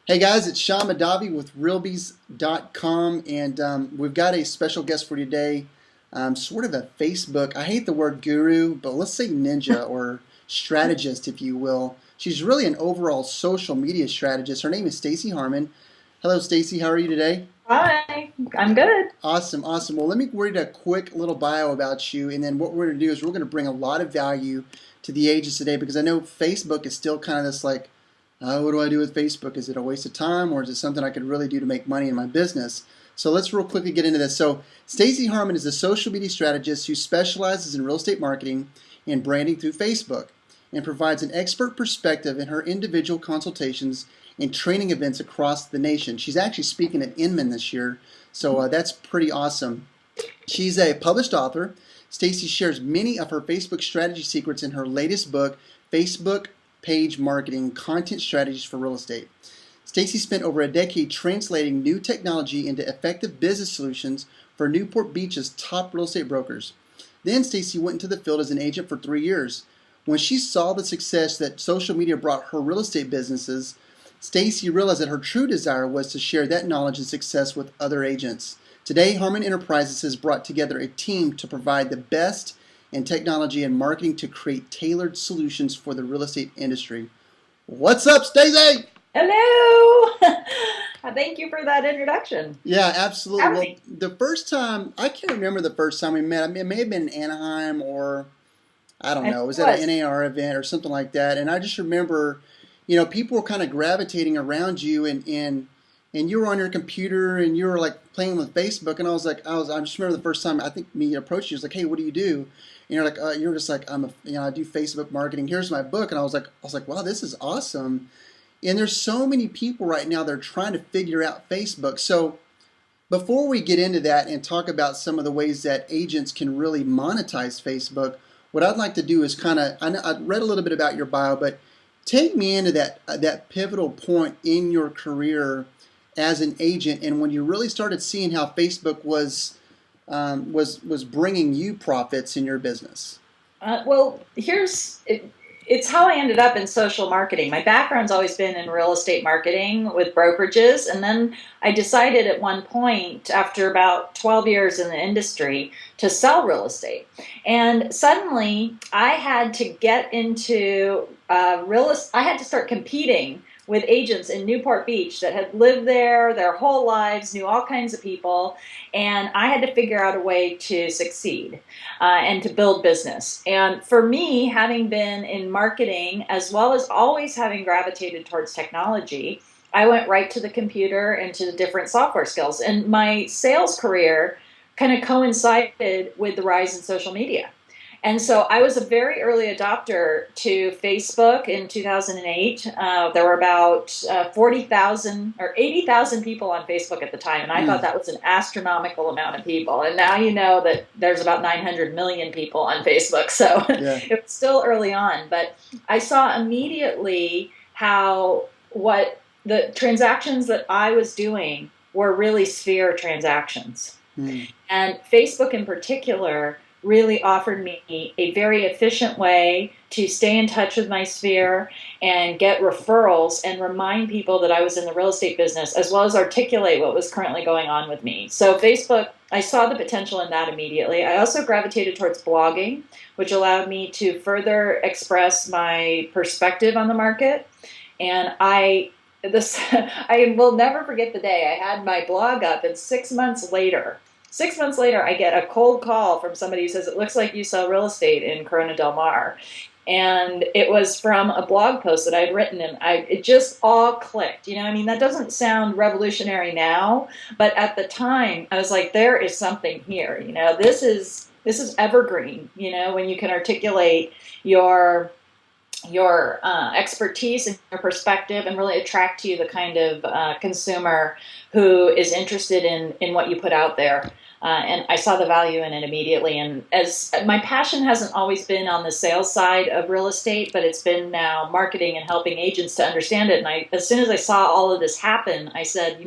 Hey guys, it's Sean Madavi with Realbees.com, and we've got a special guest for you today. Sort of a Facebook, I hate the word guru, but let's say ninja or strategist, if you will. She's really an overall social media strategist. Her name is Stacey Harmon. Hello, Stacey. How are you today? Hi, I'm good. Awesome, awesome. Well, let me read a quick little bio about you, and then what we're going to do is we're going to bring a lot of value to the agents today because I know Facebook is still kind of this like, what do I do with Facebook? Is it a waste of time, or is it something I could really do to make money in my business? So let's real quickly get into this. So Stacey Harmon is a social media strategist who specializes in real estate marketing and branding through Facebook and provides an expert perspective in her individual consultations and training events across the nation. She's actually speaking at Inman this year, so that's pretty awesome. She's a published author. Stacey shares many of her Facebook strategy secrets in her latest book, Facebook Page Marketing: Content Strategies for Real Estate. Stacey spent over a decade translating new technology into effective business solutions for Newport Beach's top real estate brokers. Then Stacey went into the field as an agent for 3 years. When she saw the success that social media brought her real estate businesses, Stacey realized that her true desire was to share that knowledge and success with other agents. Today, Harmon Enterprises has brought together a team to provide the best in technology and marketing to create tailored solutions for the real estate industry. What's up, Stacey? Hello. Thank you for that introduction. Yeah, absolutely. Well, Howdy. the first time, I can't remember the first time we met. I mean, it may have been in Anaheim or, I don't I know, think it it was at an was. NAR event or something like that. And I just remember, people were kind of gravitating around you and you were on your computer and you were like playing with Facebook. And I just remember the first time I think me approached you, was like, hey, what do you do? And you're like, you're just like, I do Facebook marketing. Here's my book. And I was like, wow, this is awesome. And there's so many people right now that are trying to figure out Facebook. So before we get into that and talk about some of the ways that agents can really monetize Facebook, what I'd like to do is I read a little bit about your bio, but take me into that pivotal point in your career as an agent, and when you really started seeing how Facebook was bringing you profits in your business. Well, it's how I ended up in social marketing. My background's always been in real estate marketing with brokerages. And then I decided at one point, after about 12 years in the industry, to sell real estate. And suddenly I had to get into I had to start competing with agents in Newport Beach that had lived there their whole lives, knew all kinds of people, and I had to figure out a way to succeed and to build business. And for me, having been in marketing as well as always having gravitated towards technology, I went right to the computer and to the different software skills. And my sales career kind of coincided with the rise in social media. And so I was a very early adopter to Facebook in 2008. There were about 40,000 or 80,000 people on Facebook at the time, and I thought Mm, that was an astronomical amount of people. And now you know that there's about 900 million people on Facebook, so yeah. it was still early on. But I saw immediately how what the transactions that I was doing were really sphere transactions. Mm, And Facebook in particular really offered me a very efficient way to stay in touch with my sphere and get referrals and remind people that I was in the real estate business, as well as articulate what was currently going on with me. So Facebook, I saw the potential in that immediately. I also gravitated towards blogging, which allowed me to further express my perspective on the market. And I will never forget the day I had my blog up, and 6 months later, 6 months later, I get a cold call from somebody who says, it looks like you sell real estate in Corona Del Mar. And it was from a blog post that I'd written, and it just all clicked. I mean, that doesn't sound revolutionary now, but at the time, I was like, there is something here. This is evergreen, when you can articulate your expertise and your perspective and really attract to you the kind of consumer who is interested in what you put out there. And I saw the value in it immediately. And as my passion hasn't always been on the sales side of real estate, but it's been now marketing and helping agents to understand it. And as soon as I saw all of this happen, I said,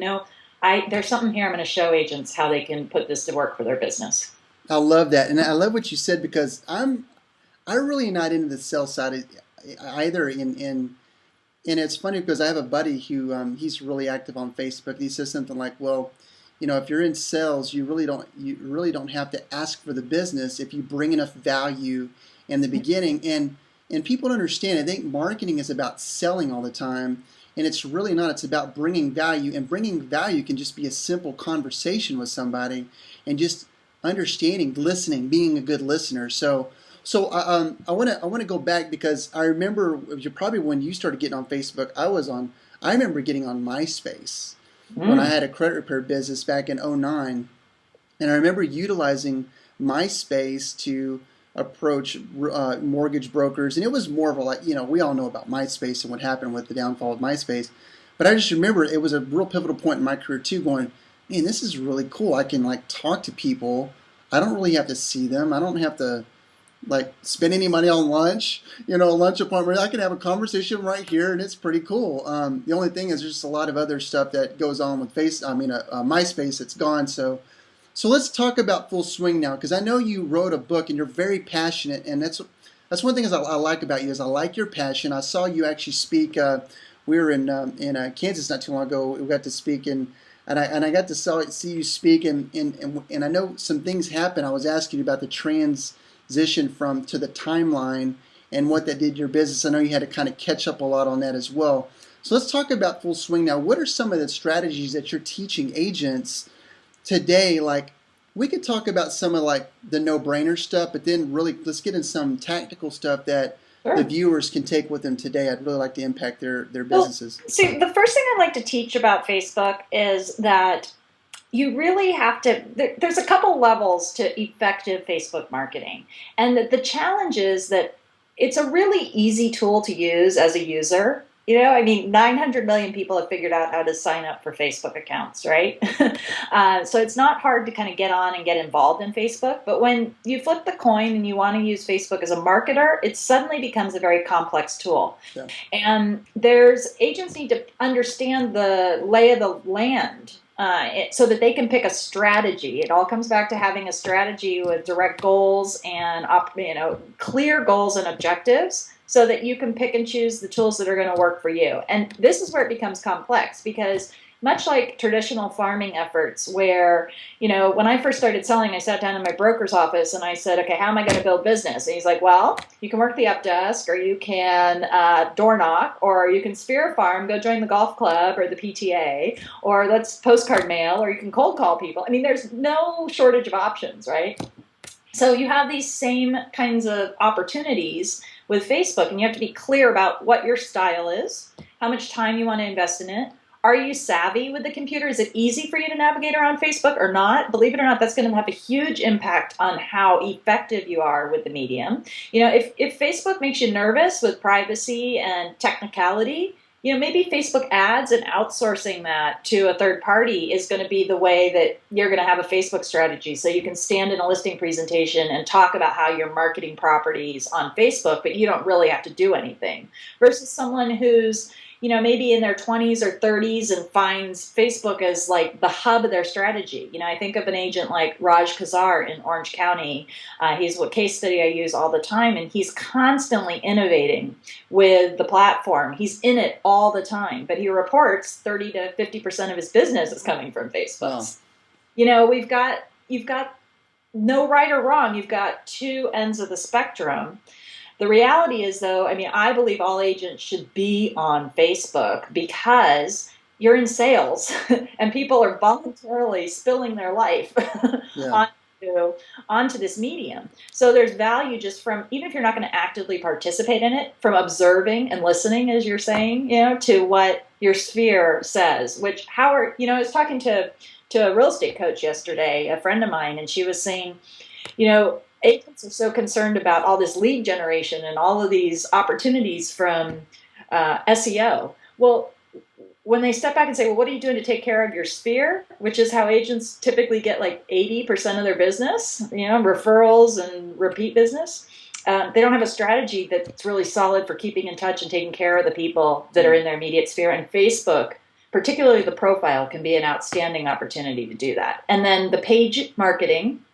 there's something here. I'm going to show agents how they can put this to work for their business. I love that, and I love what you said because I really not into the sales side either. In And it's funny because I have a buddy who he's really active on Facebook. He says something like, "Well, if you're in sales, you really don't have to ask for the business if you bring enough value in the beginning." And people don't understand. I think marketing is about selling all the time, and it's really not. It's about bringing value, and bringing value can just be a simple conversation with somebody, and just understanding, listening, being a good listener. So I want to go back because I remember probably when you started getting on Facebook. I remember getting on MySpace when I Mm. had a credit repair business back in '09, and I remember utilizing MySpace to approach mortgage brokers, and it was more of a, like, we all know about MySpace and what happened with the downfall of MySpace, but I just remember it was a real pivotal point in my career too, going, man, this is really cool. I can like talk to people. I don't really have to see them. I don't have to like spend any money on lunch, a lunch appointment. I can have a conversation right here, and it's pretty cool. The only thing is there's just a lot of other stuff that goes on with MySpace that's gone. So let's talk about Full Swing now, because I know you wrote a book and you're very passionate, and that's one thing I like about you is I like your passion. I saw you actually speak. We were in Kansas not too long ago. We got to speak and I got to see you speak, and I know some things happened. I was asking you about the transition from to the timeline and what that did to your business. I know you had to kind of catch up a lot on that as well. So let's talk about Full Swing now. What are some of the strategies that you're teaching agents today? Like, we could talk about some of like the no-brainer stuff, but then really let's get in some tactical stuff that the Sure. viewers can take with them today. I'd really like to impact their Well, businesses. see, the first thing I'd like to teach about Facebook is that you really have to, there's a couple levels to effective Facebook marketing. And the challenge is that it's a really easy tool to use as a user. I mean, 900 million people have figured out how to sign up for Facebook accounts, right? So it's not hard to kind of get on and get involved in Facebook. But when you flip the coin and you want to use Facebook as a marketer, it suddenly becomes a very complex tool. Yeah. And there's agents need to understand the lay of the land so that they can pick a strategy. It all comes back to having a strategy with direct goals and clear goals and objectives, so that you can pick and choose the tools that are going to work for you. And this is where it becomes complex, because much like traditional farming efforts, where, when I first started selling, I sat down in my broker's office and I said, okay, how am I going to build business? And he's like, well, you can work the up desk, or you can door knock, or you can spear a farm, go join the golf club or the PTA, or let's postcard mail, or you can cold call people. I mean, there's no shortage of options, right? So you have these same kinds of opportunities with Facebook, and you have to be clear about what your style is, how much time you want to invest in it. Are you savvy with the computer? Is it easy for you to navigate around Facebook or not? Believe it or not, that's going to have a huge impact on how effective you are with the medium. If Facebook makes you nervous with privacy and technicality, maybe Facebook ads and outsourcing that to a third party is going to be the way that you're going to have a Facebook strategy. So you can stand in a listing presentation and talk about how you're marketing properties on Facebook, but you don't really have to do anything. Versus someone who's, maybe in their 20s or 30s and finds Facebook as like the hub of their strategy. I think of an agent like Raj Kazar in Orange County. He's a case study I use all the time, and he's constantly innovating with the platform. He's in it all the time, but he reports 30 to 50% of his business is coming from Facebook. Wow. You've got no right or wrong. You've got two ends of the spectrum. The reality is, though, I mean, I believe all agents should be on Facebook, because you're in sales and people are voluntarily spilling their life Yeah. onto this medium. So there's value just from, even if you're not going to actively participate in it, from observing and listening, as you're saying, to what your sphere says. Which, I was talking to a real estate coach yesterday, a friend of mine, and she was saying, agents are so concerned about all this lead generation and all of these opportunities from SEO. Well, when they step back and say, well, what are you doing to take care of your sphere, which is how agents typically get like 80% of their business, referrals and repeat business. They don't have a strategy that's really solid for keeping in touch and taking care of the people that are in their immediate sphere. And Facebook, particularly the profile, can be an outstanding opportunity to do that. And then the page marketing,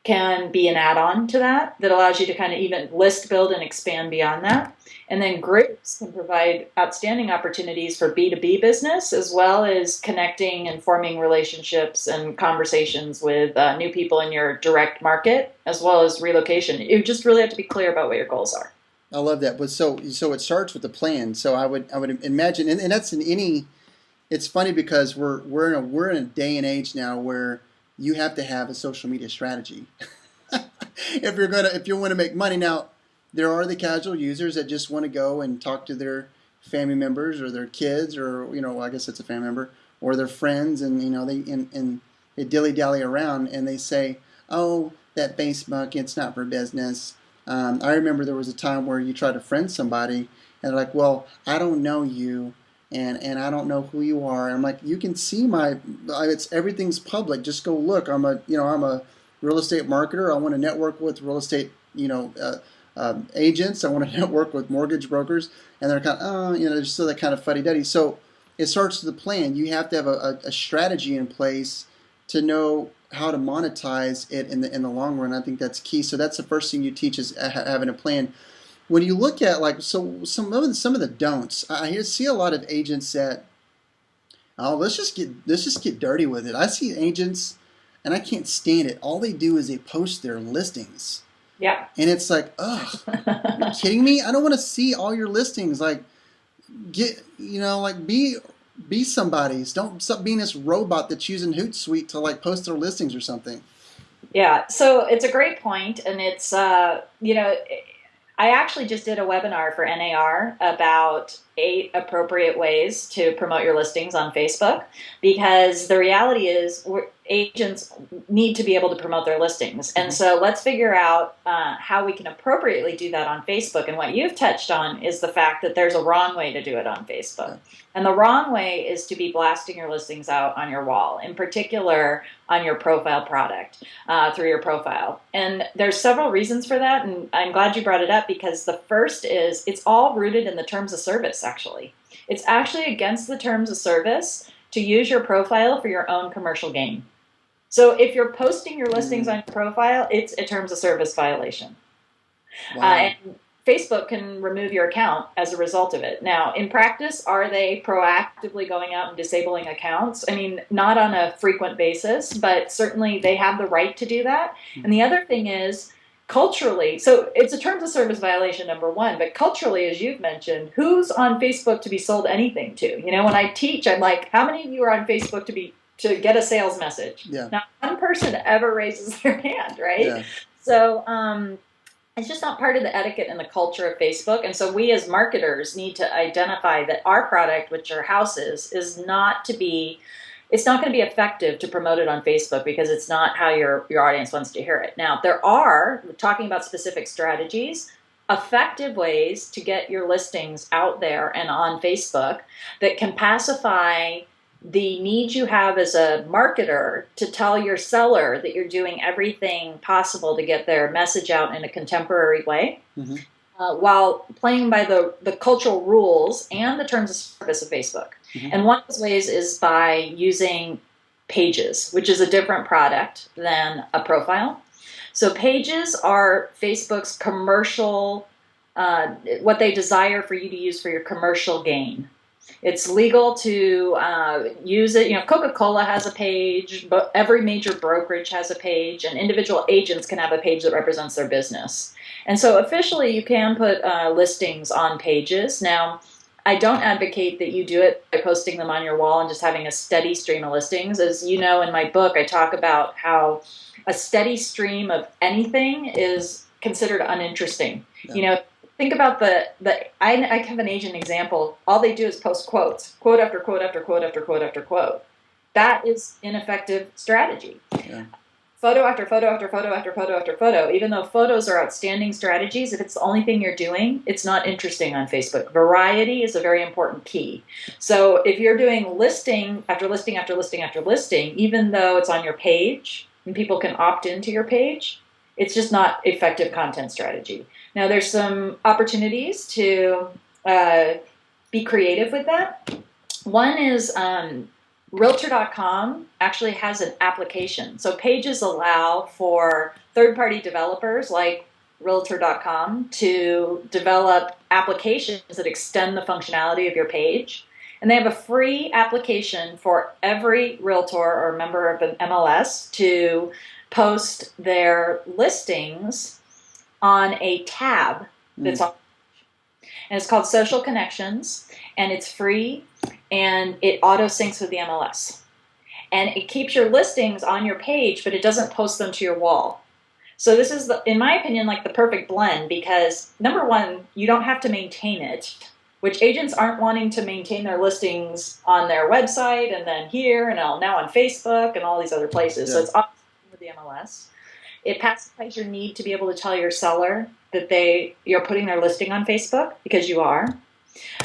can be an add-on to that allows you to kind of even list build and expand beyond that. And then groups can provide outstanding opportunities for B2B business, as well as connecting and forming relationships and conversations with new people in your direct market, as well as relocation. You just really have to be clear about what your goals are. I love that. But so it starts with a plan. So I would imagine, and that's in any. It's funny because we're in a day and age now where you have to have a social media strategy if you want to make money. Now, there are the casual users that just want to go and talk to their family members or their kids, or I guess it's a family member, or their friends, and they dilly dally around and they say, "Oh, that Facebook, it's not for business." I remember there was a time where you try to friend somebody and they're like, "Well, I don't know you, and I don't know who you are." And I'm like, "You can see it's everything's public. Just go look. I'm a real estate marketer. I want to network with real estate agents. I want to network with mortgage brokers." And they're kind of just so that kind of fuddy duddy. So it starts with the plan. You have to have a strategy in place to know how to monetize it in the long run. I think that's key. So that's the first thing you teach is having a plan. When you look at some of the don'ts, I see a lot of agents that, "Oh, let's just get dirty with it." I see agents, and I can't stand it. All they do is they post their listings. Yeah. And it's like, ugh, you're kidding me? I don't want to see all your listings. Like, be somebody's. Don't stop being this robot that's using Hootsuite to post their listings or something. Yeah, so it's a great point, and it's I actually just did a webinar for NAR about 8 appropriate ways to promote your listings on Facebook, because the reality is agents need to be able to promote their listings. And so let's figure out how we can appropriately do that on Facebook. And what you've touched on is the fact that there's a wrong way to do it on Facebook. And the wrong way is to be blasting your listings out on your wall, in particular on your profile product, through your profile. And there's several reasons for that, and I'm glad you brought it up, because the first is it's all rooted in the terms of service, actually. It's actually against the terms of service to use your profile for your own commercial gain. So if you're posting your listings on your profile, it's a terms of service violation. Wow. And Facebook can remove your account as a result of it. Now, in practice, are they proactively going out and disabling accounts? I mean, not on a frequent basis, but certainly they have the right to do that. And the other thing is, culturally, so it's a terms of service violation, number one, but culturally, as you've mentioned, who's on Facebook to be sold anything to? When I teach, I'm like, how many of you are on Facebook to get a sales message? Yeah. Not one person ever raises their hand, right? Yeah. So, it's just not part of the etiquette and the culture of Facebook. And so we as marketers need to identify that our product, which are houses, it's not going to be effective to promote it on Facebook, because it's not how your audience wants to hear it. Now, there are, talking about specific strategies, effective ways to get your listings out there and on Facebook that can pacify the need you have as a marketer to tell your seller that you're doing everything possible to get their message out in a contemporary way, while playing by the cultural rules and the terms of service of Facebook. And one of those ways is by using Pages, which is a different product than a profile. So Pages are Facebook's commercial, what they desire for you to use for your commercial gain. It's legal to use it. Coca-Cola has a page, but every major brokerage has a page, and individual agents can have a page that represents their business. And so officially, you can put listings on Pages. Now, I don't advocate that you do it by posting them on your wall and just having a steady stream of listings. As you know, in my book, I talk about how a steady stream of anything is considered uninteresting. Yeah. Think about I have an agent example. All they do is post quotes, quote after quote after quote after quote after quote. That is ineffective strategy. Yeah. Photo after photo after photo after photo after photo. Even though photos are outstanding strategies, if it's the only thing you're doing, it's not interesting on Facebook. Variety is a very important key. So if you're doing listing after listing after listing after listing, even though it's on your page and people can opt into your page, it's just not effective content strategy. Now, there's some opportunities to be creative with that. One is Realtor.com actually has an application. So pages allow for third-party developers like Realtor.com to develop applications that extend the functionality of your page. And they have a free application for every realtor or member of an MLS to post their listings on a tab that's on. And it's called Social Connections, and it's free, and it auto syncs with the MLS. And it keeps your listings on your page, but it doesn't post them to your wall. So this is, in my opinion, like the perfect blend, because number one, you don't have to maintain it, which agents aren't wanting to maintain their listings on their website and then here and now on Facebook and all these other places. Yeah. So it's awesome with the MLS. It pacifies your need to be able to tell your seller that you're putting their listing on Facebook, because you are.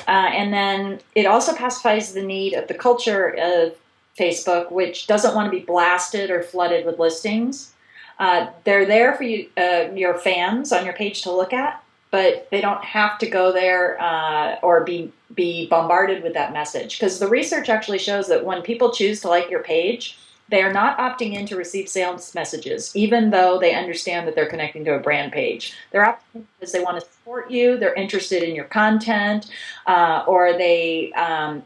And then it also pacifies the need of the culture of Facebook, which doesn't want to be blasted or flooded with listings. They're there for you, your fans on your page to look at, but they don't have to go there or be bombarded with that message. Because the research actually shows that when people choose to like your page, they are not opting in to receive sales messages, even though they understand that they're connecting to a brand page. They're opting in because they want to support you, they're interested in your content, or a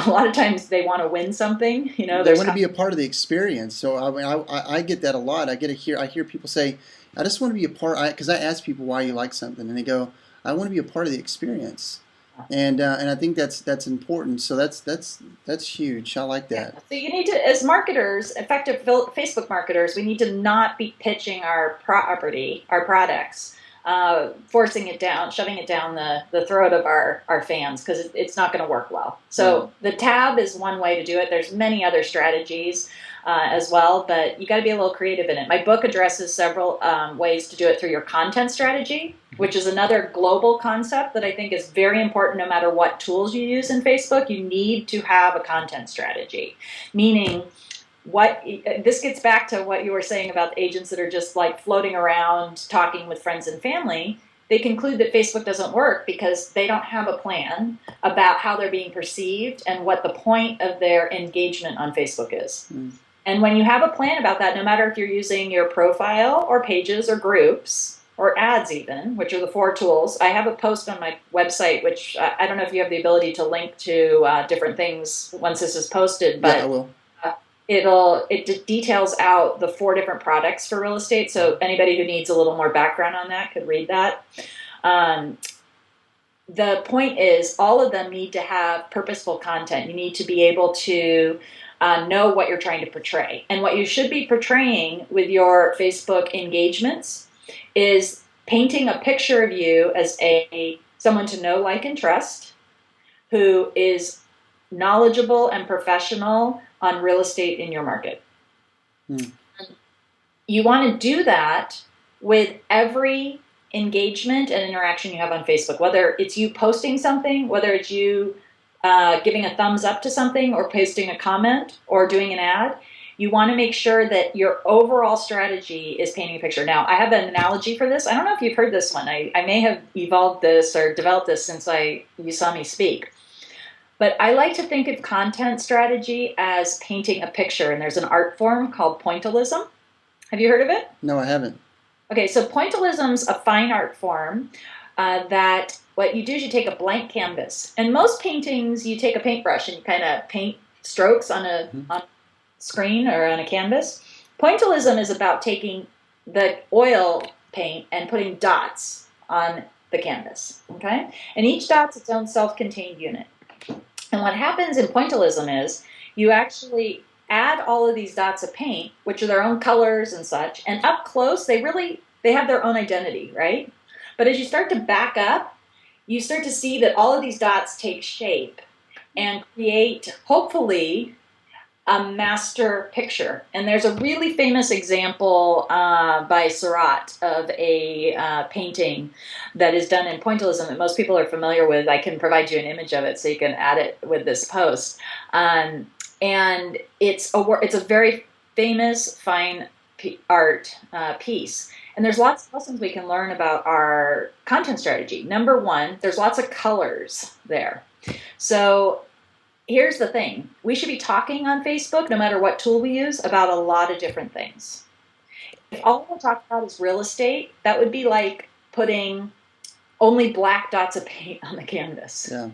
lot of times they want to win something. You know, they want to be a part of the experience. So I mean, I get that a lot. I hear people say, I just want to be a part, because I ask people why you like something, and they go, I want to be a part of the experience. And I think that's important. So that's huge. I like that. Yeah. So you need to, as marketers, effective Facebook marketers, we need to not be pitching our products, forcing it down, shoving it down the throat of our fans, because it's not going to work well. So the tab is one way to do it. There's many other strategies as well, but you got to be a little creative in it. My book addresses several ways to do it through your content strategy, which is another global concept that I think is very important. No matter what tools you use in Facebook, you need to have a content strategy. Meaning, this gets back to what you were saying about agents that are just like floating around talking with friends and family. They conclude that Facebook doesn't work because they don't have a plan about how they're being perceived and what the point of their engagement on Facebook is. And when you have a plan about that, no matter if you're using your profile or pages or groups or ads even, which are the 4 tools. I have a post on my website, which I don't know if you have the ability to link to different things once this is posted, but yeah, I will. It details out the 4 different products for real estate. So anybody who needs a little more background on that could read that. The point is, all of them need to have purposeful content. You need to be able to know what you're trying to portray. And what you should be portraying with your Facebook engagements is painting a picture of you as someone to know, like, and trust, who is knowledgeable and professional on real estate in your market. You want to do that with every engagement and interaction you have on Facebook, whether it's you posting something, whether it's you giving a thumbs up to something or posting a comment or doing an ad. You want to make sure that your overall strategy is painting a picture. Now, I have an analogy for this. I don't know if you've heard this one. I may have evolved this or developed this since you saw me speak. But I like to think of content strategy as painting a picture, and there's an art form called pointillism. Have you heard of it? No, I haven't. Okay, so pointillism's a fine art form that what you do is you take a blank canvas. And most paintings, you take a paintbrush and you kind of paint strokes on a screen or on a canvas. Pointillism is about taking the oil paint and putting dots on the canvas, okay? And each dot's its own self-contained unit. And what happens in pointillism is you actually add all of these dots of paint, which are their own colors and such, and up close, they have their own identity, right? But as you start to back up, you start to see that all of these dots take shape and create, hopefully, a master picture. And there's a really famous example by Surratt of a painting that is done in pointillism that most people are familiar with. I can provide you an image of it so you can add it with this post. And it's a very famous fine art piece. And there's lots of lessons we can learn about our content strategy. Number one, there's lots of colors there. So here's the thing. We should be talking on Facebook, no matter what tool we use, about a lot of different things. If all we're talking about is real estate, that would be like putting only black dots of paint on the canvas. Yeah.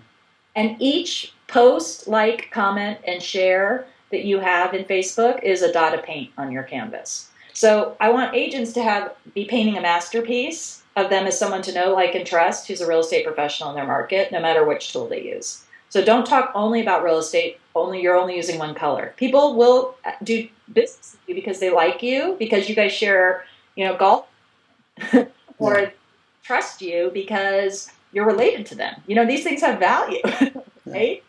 And each post, like, comment, and share that you have in Facebook is a dot of paint on your canvas. So I want agents to be painting a masterpiece of them as someone to know, like, and trust who's a real estate professional in their market, no matter which tool they use. So don't talk only about real estate. You're only using one color. People will do business with you because they like you, because you guys share, golf, or Yeah. trust you because you're related to them. These things have value, right?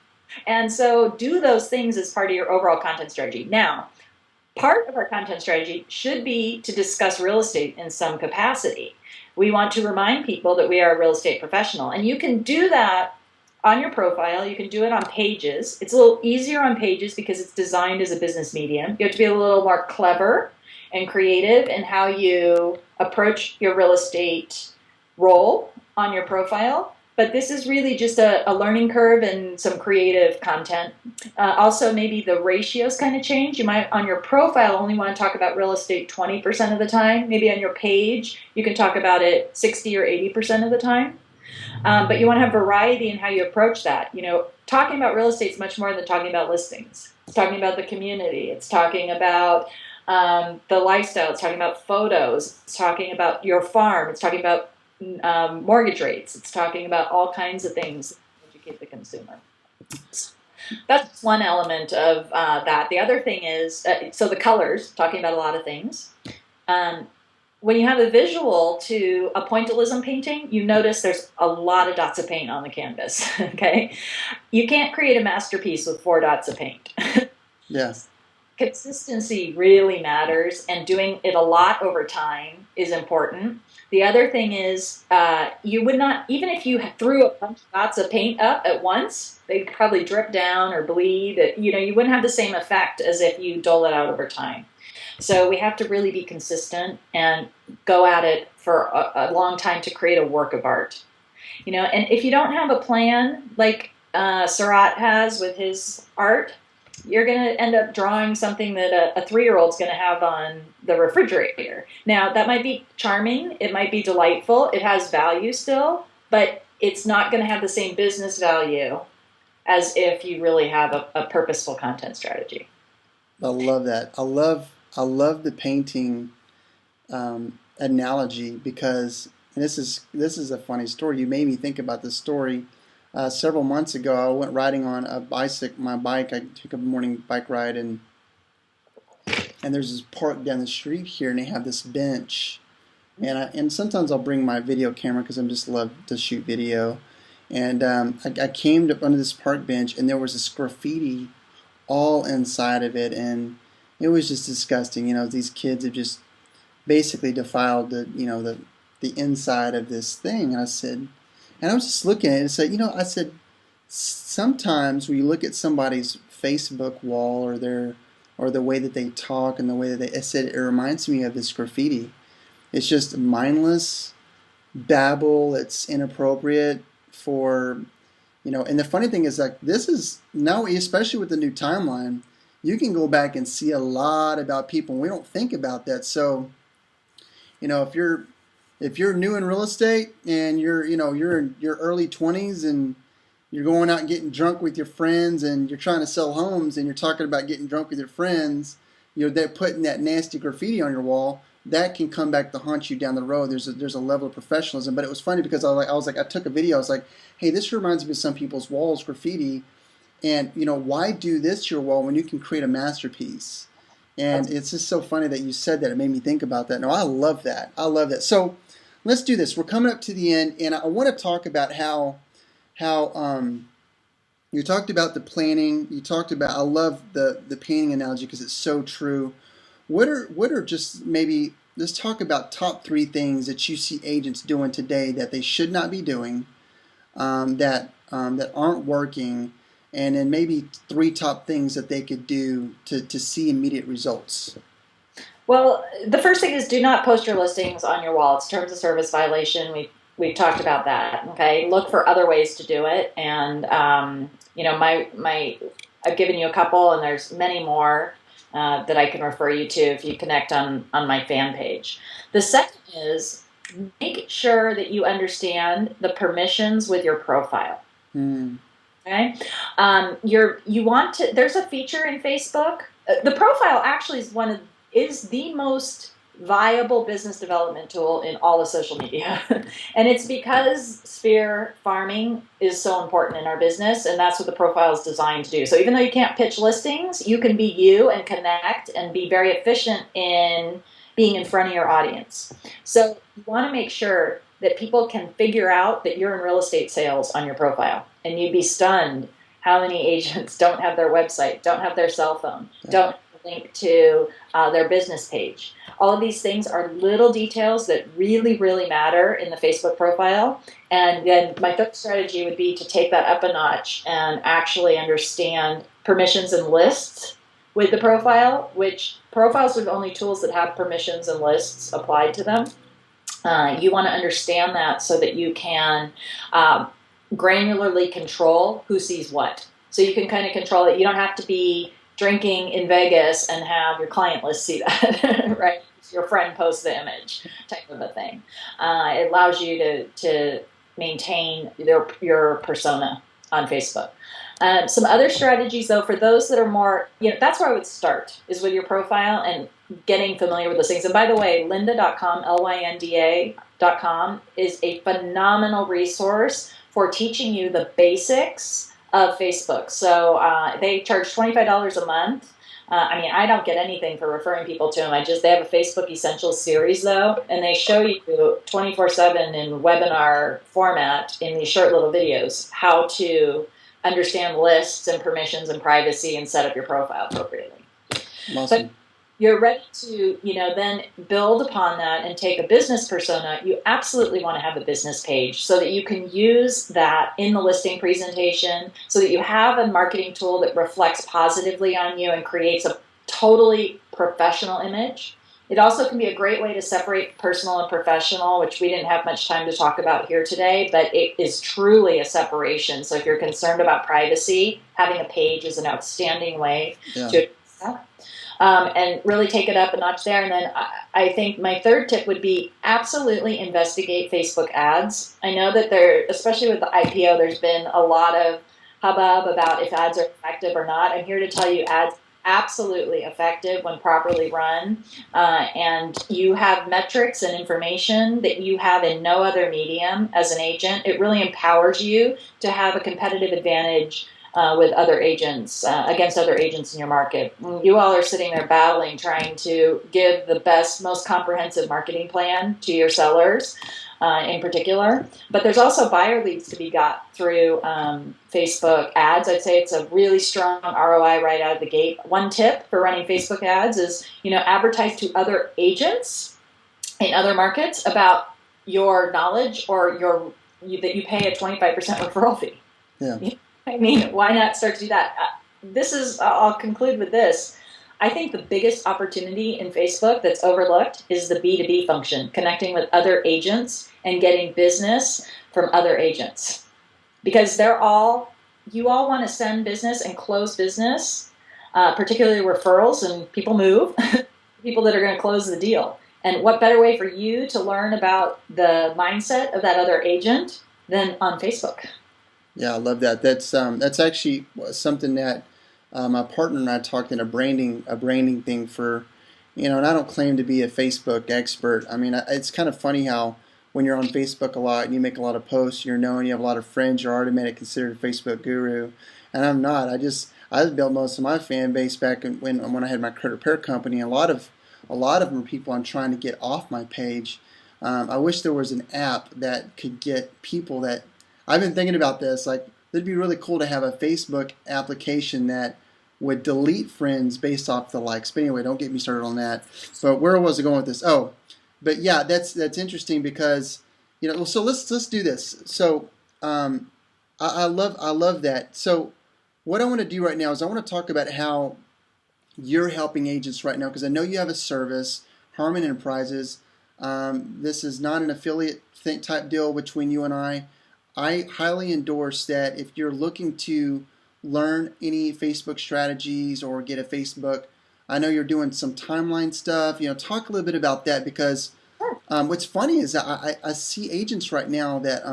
And so do those things as part of your overall content strategy. Now, part of our content strategy should be to discuss real estate in some capacity. We want to remind people that we are a real estate professional. And you can do that on your profile. You can do it on pages. It's a little easier on pages because it's designed as a business medium. You have to be a little more clever and creative in how you approach your real estate role on your profile. But this is really just a learning curve and some creative content. Also, maybe the ratios kind of change. You might, on your profile, only want to talk about real estate 20% of the time. Maybe on your page, you can talk about it 60 or 80% of the time. But you want to have variety in how you approach that. Talking about real estate is much more than talking about listings. It's talking about the community. It's talking about the lifestyle. It's talking about photos. It's talking about your farm. It's talking about mortgage rates. It's talking about all kinds of things to educate the consumer. That's one element of that. The other thing is, so the colors, talking about a lot of things. When you have a visual to a pointillism painting, you notice there's a lot of dots of paint on the canvas, okay? You can't create a masterpiece with 4 dots of paint. Yes. Consistency really matters, and doing it a lot over time is important. The other thing is, you would not, even if you threw a bunch of dots of paint up at once, they'd probably drip down or bleed. You wouldn't have the same effect as if you dole it out over time. So we have to really be consistent and go at it for a long time to create a work of art. And if you don't have a plan like Surat has with his art, you're going to end up drawing something that a 3-year-old's going to have on the refrigerator. Now, that might be charming. It might be delightful. It has value still, but it's not going to have the same business value as if you really have a purposeful content strategy. I love that. I love the painting analogy because this is a funny story. You made me think about this story. Several months ago, I went riding on my bike. I took a morning bike ride, and there's this park down the street here, and they have this bench. And sometimes I'll bring my video camera because I just love to shoot video. And I came up under this park bench, and there was this graffiti all inside of it, and it was just disgusting. These kids have just basically defiled the inside of this thing. And I was just looking at it and said, sometimes when you look at somebody's Facebook wall or the way that they talk and the way that I said, it reminds me of this graffiti. It's just mindless babble. It's inappropriate for, and the funny thing is, like, this is now, especially with the new timeline, you can go back and see a lot about people. We don't think about that. So, if you're new in real estate and you're in your early 20s and you're going out and getting drunk with your friends and you're trying to sell homes and you're talking about getting drunk with your friends, they're putting that nasty graffiti on your wall, that can come back to haunt you down the road. There's a level of professionalism. But it was funny because I took a video. I was like, hey, this reminds me of some people's walls graffiti, and why do this to your wall when you can create a masterpiece? And it's just so funny that you said that. It made me think about that. No, I love that. I love that. So let's do this. We're coming up to the end, and I want to talk about how you talked about the planning. You talked about, I love the painting analogy because it's so true. What are just maybe, let's talk about top 3 things that you see agents doing today that they should not be doing, that aren't working, and then maybe 3 top things that they could do to see immediate results. Well, the first thing is, do not post your listings on your wall. It's terms of service violation. We've talked about that. Okay, look for other ways to do it, and my I've given you a couple, and there's many more that I can refer you to if you connect on my fan page. The second is make sure that you understand the permissions with your profile. Hmm. Okay, you want to. There's a feature in Facebook. The profile actually is the most viable business development tool in all of social media, and it's because sphere farming is so important in our business, and that's what the profile is designed to do. So even though you can't pitch listings, you can be you and connect and be very efficient in being in front of your audience. So you want to make sure that people can figure out that you're in real estate sales on your profile. And you'd be stunned how many agents don't have their website, don't have their cell phone, don't have a link to their business page. All of these things are little details that really, really matter in the Facebook profile. And then my third strategy would be to take that up a notch and actually understand permissions and lists with the profile, which profiles are the only tools that have permissions and lists applied to them. You want to understand that so that you can granularly control who sees what. So you can kind of control it. You don't have to be drinking in Vegas and have your client list see that, right? Your friend posts the image type of a thing. It allows you to maintain your persona on Facebook. Some other strategies, though, for those that are more, that's where I would start, is with your profile and getting familiar with those things. And by the way, lynda.com, lynda.com, is a phenomenal resource for teaching you the basics of Facebook. So they charge $25 a month. I don't get anything for referring people to them. They have a Facebook Essentials series, though, and they show you 24/7 in webinar format in these short little videos how to understand lists and permissions and privacy and set up your profile appropriately. Awesome. But you're ready to, then build upon that and take a business persona. You absolutely want to have a business page so that you can use that in the listing presentation, so that you have a marketing tool that reflects positively on you and creates a totally professional image. It also can be a great way to separate personal and professional, which we didn't have much time to talk about here today, but it is truly a separation. So if you're concerned about privacy, having a page is an outstanding way to and really take it up a notch there. And then I think my third tip would be absolutely investigate Facebook ads. I know that especially with the IPO, there's been a lot of hubbub about if ads are effective or not. I'm here to tell you ads absolutely effective when properly run, and you have metrics and information that you have in no other medium as an agent. It really empowers you to have a competitive advantage with other agents, against other agents in your market. You all are sitting there battling, trying to give the best, most comprehensive marketing plan to your sellers in particular. But there's also buyer leads to be got through Facebook ads. I'd say it's a really strong ROI right out of the gate. One tip for running Facebook ads is, advertise to other agents in other markets about your knowledge or that you pay a 25% referral fee. Yeah. Why not start to do that? I'll conclude with this. I think the biggest opportunity in Facebook that's overlooked is the B2B function, connecting with other agents and getting business from other agents. Because you all want to send business and close business, particularly referrals, and people move, people that are going to close the deal. And what better way for you to learn about the mindset of that other agent than on Facebook? Yeah, I love that. That's actually something that my partner and I talked in a branding thing for, and I don't claim to be a Facebook expert. It's kind of funny how when you're on Facebook a lot and you make a lot of posts, you're known, you have a lot of friends, you're automatically considered a Facebook guru, and I'm not. I built most of my fan base back when I had my credit repair company. A lot of them are people I'm trying to get off my page. I wish there was an app that could get people that. I've been thinking about this. Like, it'd be really cool to have a Facebook application that would delete friends based off the likes. But anyway, don't get me started on that. But where was I going with this? Oh, but yeah, that's interesting because So let's do this. So I love that. So what I want to do right now is I want to talk about how you're helping agents right now, because I know you have a service, Harmon Enterprises. This is not an affiliate type deal between you and I. I highly endorse that if you're looking to learn any Facebook strategies or get a Facebook? I know you're doing some timeline stuff. Talk a little bit about that because Sure. what's funny is I see agents right now that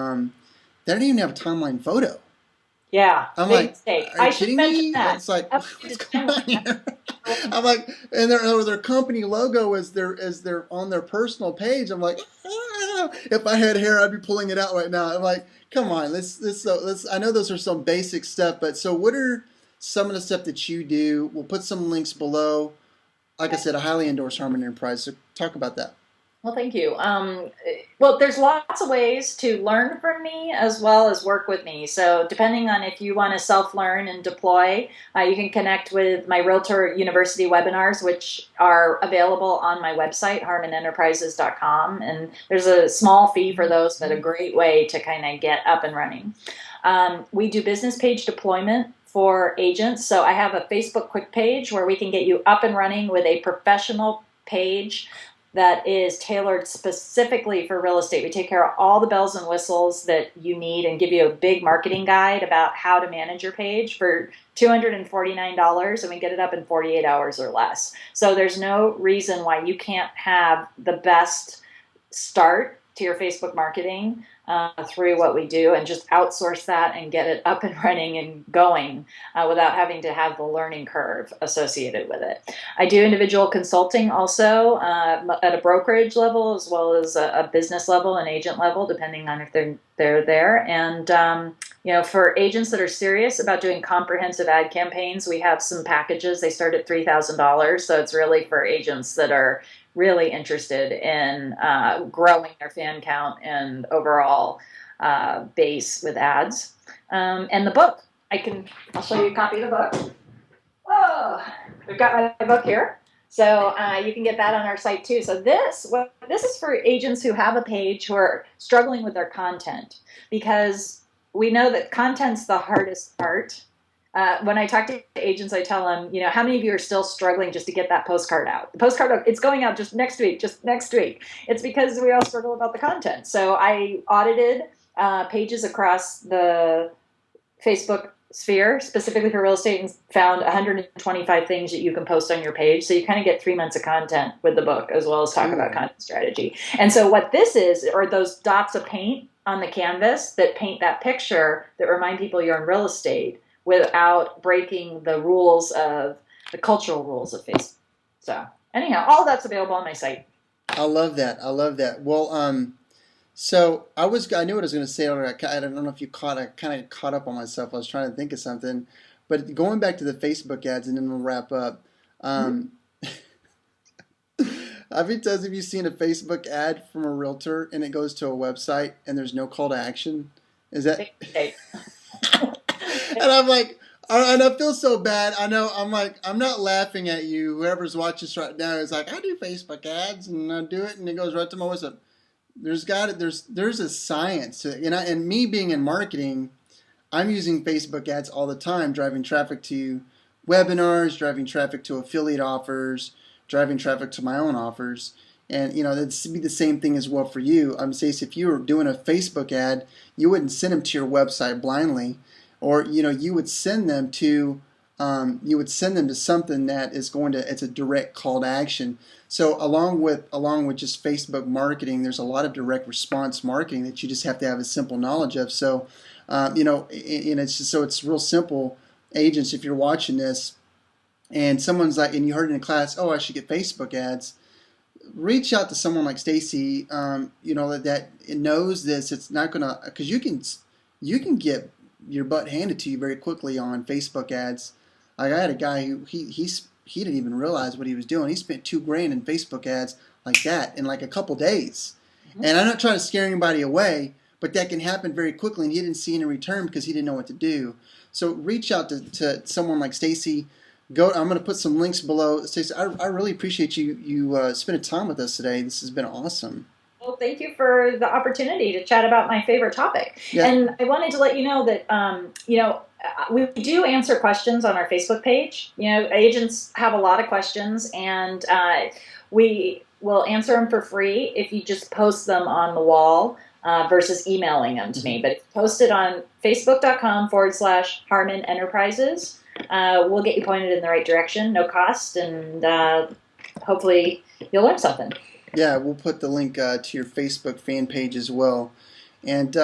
they don't even have a timeline photo. Yeah, I'm big like, mistake. are you I should kidding mention me? that. It's like, what's Updated going on timeline. here? That's I'm like, and their company logo is their on their personal page. I'm like, if I had hair, I'd be pulling it out right now. I'm like, come on, let's. I know those are some basic stuff, but so what are some of the stuff that you do? We'll put some links below. Like I said, I highly endorse Harmon Enterprise. So talk about that. Well, thank you. Well, there's lots of ways to learn from me as well as work with me. So, depending on if you want to self-learn and deploy, you can connect with my Realtor University webinars, which are available on my website, harmonenterprises.com. And there's a small fee for those, but a great way to kind of get up and running. We do business page deployment for agents. So, I have a Facebook quick page where we can get you up and running with a professional page that is tailored specifically for real estate. We take care of all the bells and whistles that you need and give you a big marketing guide about how to manage your page for $249, and we get it up in 48 hours or less. So there's no reason why you can't have the best start to your Facebook marketing through what we do, and just outsource that and get it up and running and going without having to have the learning curve associated with it. I do individual consulting also at a brokerage level as well as a business level and agent level, depending on if they're there. And for agents that are serious about doing comprehensive ad campaigns, we have some packages. They start at $3,000, so it's really for agents that are really interested in growing their fan count and overall base with ads. And the book, I'll show you a copy of the book. Oh, we've got my book here. So you can get that on our site too. So this is for agents who have a page who are struggling with their content, because we know that content's the hardest part. When I talk to agents, I tell them, how many of you are still struggling just to get that postcard out? The postcard, it's going out just next week. It's because we all struggle about the content. So I audited pages across the Facebook sphere, specifically for real estate, and found 125 things that you can post on your page. So you kind of get 3 months of content with the book, as well as talk about content strategy. And so what this is, are those dots of paint on the canvas that paint that picture that remind people you're in real estate, without breaking the cultural rules of Facebook. So anyhow, all that's available on my site. I love that. Well, so I knew what I was going to say earlier. I don't know if you I kind of caught up on myself. I was trying to think of something, but going back to the Facebook ads, and then we'll wrap up. How many times have you seen a Facebook ad from a realtor and it goes to a website and there's no call to action? Is that? And I'm like, and I feel so bad. I know. I'm like, I'm not laughing at you. Whoever's watching this right now is like, I do Facebook ads and I do it, and it goes right to my website. There's a science to it. And me being in marketing, I'm using Facebook ads all the time, driving traffic to webinars, driving traffic to affiliate offers, driving traffic to my own offers. And that'd be the same thing as well for you. Stacey, if you were doing a Facebook ad, you wouldn't send them to your website blindly. Or you would send them to something that is it's a direct call to action. So along with just Facebook marketing, there's a lot of direct response marketing that you just have to have a simple knowledge of. So and it's just, so it's real simple. Agents, if you're watching this, and someone's like, and you heard in class, oh, I should get Facebook ads. Reach out to someone like Stacey, that knows this. It's not gonna, because you can get your butt handed to you very quickly on Facebook ads. Like I had a guy who he didn't even realize what he was doing. He spent $2,000 in Facebook ads like that in like a couple days. Mm-hmm. And I'm not trying to scare anybody away, but that can happen very quickly, and he didn't see any return because he didn't know what to do. So reach out to someone like Stacey. I'm going to put some links below. Stacey, I really appreciate you spending time with us today. This has been awesome. Well, thank you for the opportunity to chat about my favorite topic. Yeah. And I wanted to let you know that, we do answer questions on our Facebook page. Agents have a lot of questions, and we will answer them for free if you just post them on the wall versus emailing them to me. But if you post it on facebook.com/Harmon Enterprises, we'll get you pointed in the right direction, no cost, and hopefully you'll learn something. Yeah, we'll put the link to your Facebook fan page as well. And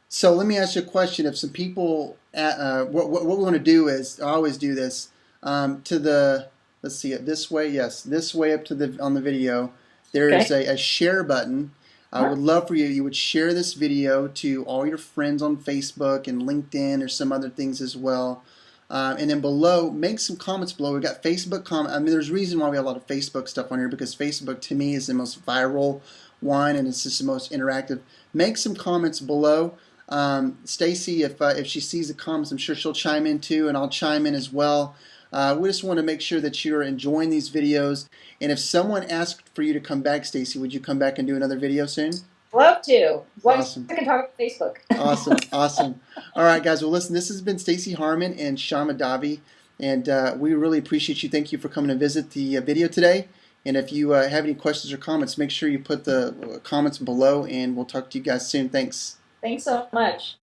so let me ask you a question. If some people, what we want to do is, I always do this, to the, let's see it this way, yes, this way up to the on the video, there is Okay. a share button. I would love for you would share this video to all your friends on Facebook and LinkedIn or some other things as well. And then below, make some comments below. We've got Facebook comment. I mean, there's a reason why we have a lot of Facebook stuff on here, because Facebook to me is the most viral one, and it's just the most interactive. Make some comments below. Stacey, if she sees the comments, I'm sure she'll chime in too, and I'll chime in as well. We just want to make sure that you're enjoying these videos. And if someone asked for you to come back, Stacey, would you come back and do another video soon? Love to. Once Awesome. I can talk about Facebook. Awesome, awesome. All right, guys. Well, listen, this has been Stacey Harmon and Shama Davi, and we really appreciate you. Thank you for coming to visit the video today. And if you have any questions or comments, make sure you put the comments below, and we'll talk to you guys soon. Thanks. Thanks so much.